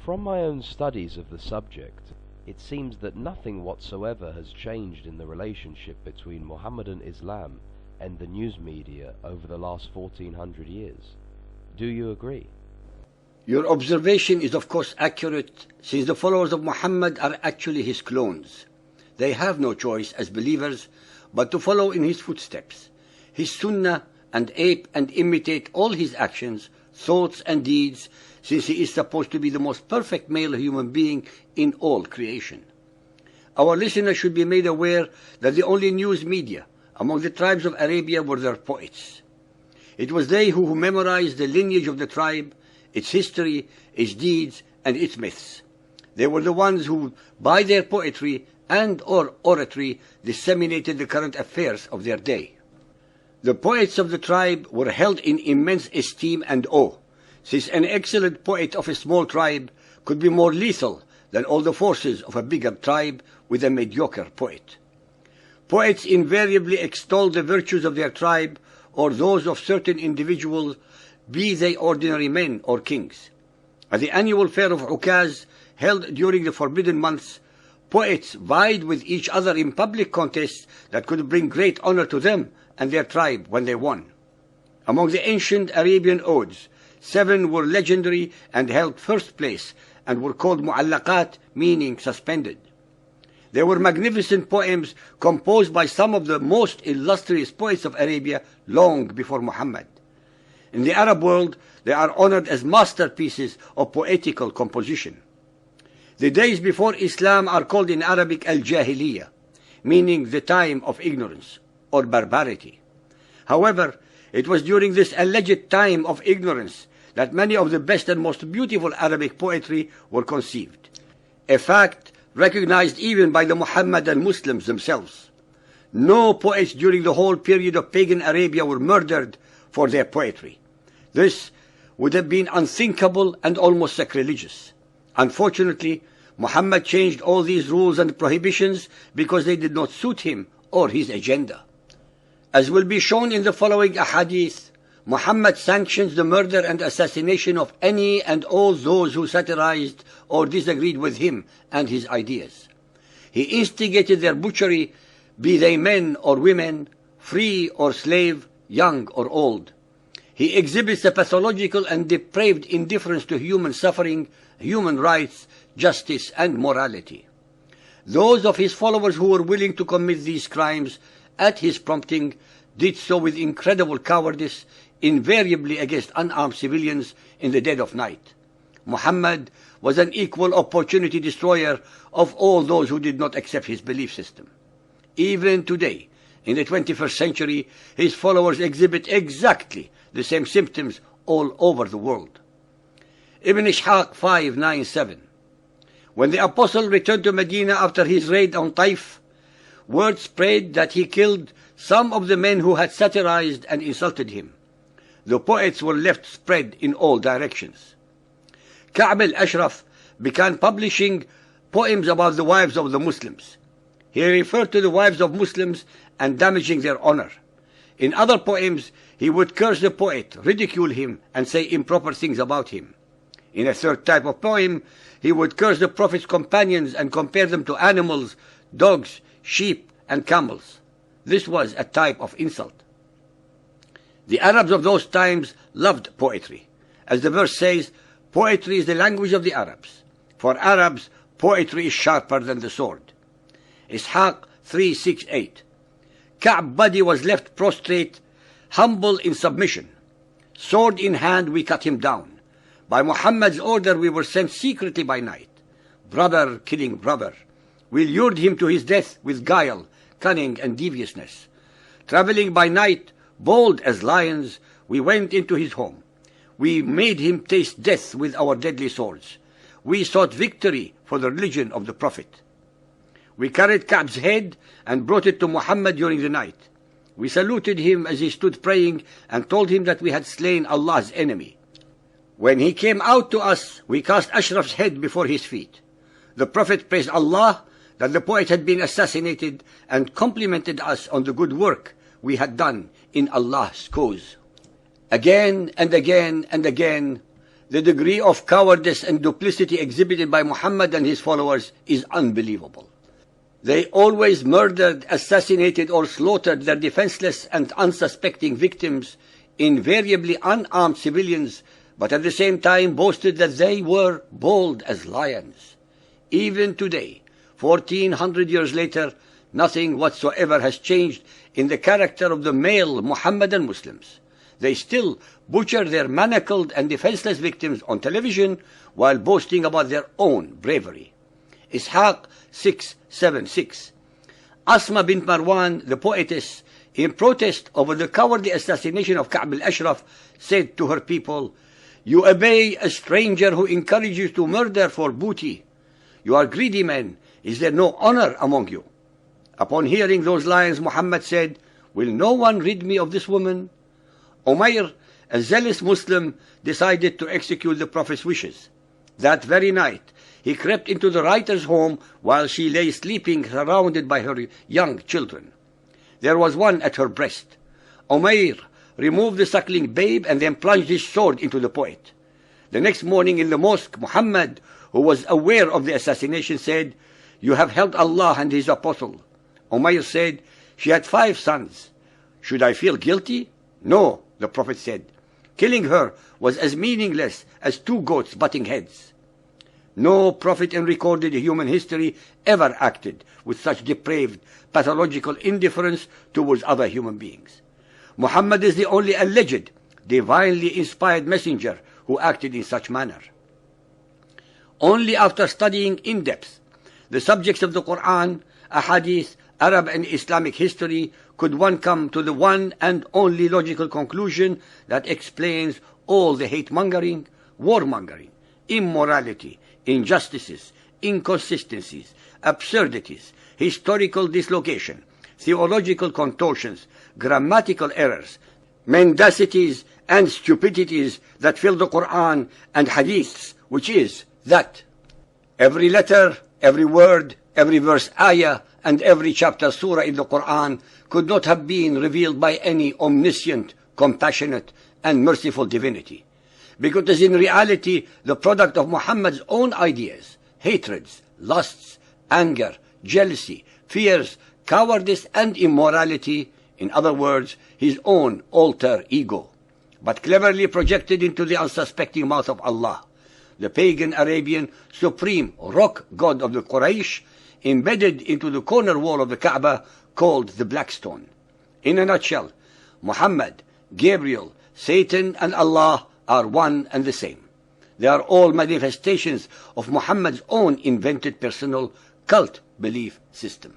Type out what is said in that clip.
From my own studies of the subject, it seems that nothing whatsoever has changed in the relationship between Mohammedan Islam and the news media over the last 1400 years. Do you agree? Your observation is of course accurate, since the followers of Muhammad are actually his clones. They have no choice as believers but to follow in his footsteps, his sunnah, and ape and imitate all his actions, thoughts and deeds, since he is supposed to be the most perfect male human being in all creation. Our listeners should be made aware that the only news media among the tribes of Arabia were their poets. It was they who memorized the lineage of the tribe, its history, its deeds, and its myths. They were the ones who, by their poetry and or oratory, disseminated the current affairs of their day. The poets of the tribe were held in immense esteem and awe, since an excellent poet of a small tribe could be more lethal than all the forces of a bigger tribe with a mediocre poet. Poets invariably extolled the virtues of their tribe or those of certain individuals, be they ordinary men or kings. At the annual fair of Ukaz, held during the forbidden months, poets vied with each other in public contests that could bring great honor to them and their tribe when they won. Among the ancient Arabian odes, 7 were legendary and held first place and were called mu'allaqat, meaning suspended. They were magnificent poems composed by some of the most illustrious poets of Arabia long before Muhammad. In the Arab world, they are honored as masterpieces of poetical composition. The days before Islam are called in Arabic al-Jahiliyyah, meaning the time of ignorance or barbarity. However, it was during this alleged time of ignorance that many of the best and most beautiful Arabic poetry were conceived, a fact recognized even by the Muhammadan Muslims themselves. No poets during the whole period of pagan Arabia were murdered for their poetry. This would have been unthinkable and almost sacrilegious. Unfortunately, Muhammad changed all these rules and prohibitions because they did not suit him or his agenda. As will be shown in the following ahadith, Muhammad sanctions the murder and assassination of any and all those who satirized or disagreed with him and his ideas. He instigated their butchery, be they men or women, free or slave, young or old. He exhibits a pathological and depraved indifference to human suffering, human rights, justice, and morality. Those of his followers who were willing to commit these crimes at his prompting did so with incredible cowardice, invariably against unarmed civilians in the dead of night. Muhammad was an equal opportunity destroyer of all those who did not accept his belief system. Even today, in the 21st century, his followers exhibit exactly the same symptoms all over the world. Ibn Ishaq 597. When the apostle returned to Medina after his raid on Taif, word spread that he killed some of the men who had satirized and insulted him. The poets were left spread in all directions. Ka'b al-Ashraf began publishing poems about the wives of the Muslims. He referred to the wives of Muslims and damaging their honor. In other poems, he would curse the poet, ridicule him, and say improper things about him. In a third type of poem, he would curse the Prophet's companions and compare them to animals, dogs, sheep, and camels. This was a type of insult. The Arabs of those times loved poetry. As the verse says, poetry is the language of the Arabs. For Arabs, poetry is sharper than the sword. Ishaq 368. Ka'b's body was left prostrate, humble in submission. Sword in hand, we cut him down. By Muhammad's order, we were sent secretly by night. Brother killing brother. We lured him to his death with guile, cunning, and deviousness. Traveling by night, bold as lions, we went into his home. We made him taste death with our deadly swords. We sought victory for the religion of the Prophet. We carried Ka'b's head and brought it to Muhammad during the night. We saluted him as he stood praying and told him that we had slain Allah's enemy. When he came out to us, we cast Ashraf's head before his feet. The Prophet praised Allah that the poet had been assassinated and complimented us on the good work we had done in Allah's cause. Again and again and again, The degree of cowardice and duplicity exhibited by Muhammad and his followers is unbelievable. They always murdered, assassinated, or slaughtered their defenseless and unsuspecting victims, invariably unarmed civilians, but at the same time boasted that they were bold as lions. Even today, 1400 years later, nothing whatsoever has changed in the character of the male Muhammadan Muslims. They still butcher their manacled and defenseless victims on television while boasting about their own bravery. Ishaq 676. Asma bint Marwan, the poetess, in protest over the cowardly assassination of Ka'b al-Ashraf, said to her people, "You obey a stranger who encourages you to murder for booty. You are greedy men. Is there no honor among you?" Upon hearing those lines, Muhammad said, "Will no one rid me of this woman?" Umayr, a zealous Muslim, decided to execute the Prophet's wishes. That very night, he crept into the writer's home while she lay sleeping surrounded by her young children. There was one at her breast. Umayr removed the suckling babe and then plunged his sword into the poet. The next morning in the mosque, Muhammad, who was aware of the assassination, said, "You have helped Allah and His Apostle." Umayr said, "She had 5 sons. Should I feel guilty?" "No," the Prophet said. "Killing her was as meaningless as 2 goats butting heads." No prophet in recorded human history ever acted with such depraved, pathological indifference towards other human beings. Muhammad is the only alleged, divinely inspired messenger who acted in such manner. Only after studying in depth the subjects of the Quran, Ahadith, Arab and Islamic history could one come to the one and only logical conclusion that explains all the hate-mongering, warmongering, immorality, injustices, inconsistencies, absurdities, historical dislocation, theological contortions, grammatical errors, mendacities and stupidities that fill the Quran and Hadiths, which is that every letter, every word, every verse ayah, and every chapter surah in the Quran could not have been revealed by any omniscient, compassionate, and merciful divinity, because it is in reality the product of Muhammad's own ideas, hatreds, lusts, anger, jealousy, fears, cowardice, and immorality, in other words, his own alter ego, but cleverly projected into the unsuspecting mouth of Allah, the pagan Arabian supreme rock god of the Quraysh, embedded into the corner wall of the Kaaba called the Black Stone. In a nutshell, Muhammad, Gabriel, Satan, and Allah are one and the same. They are all manifestations of Muhammad's own invented personal cult belief system.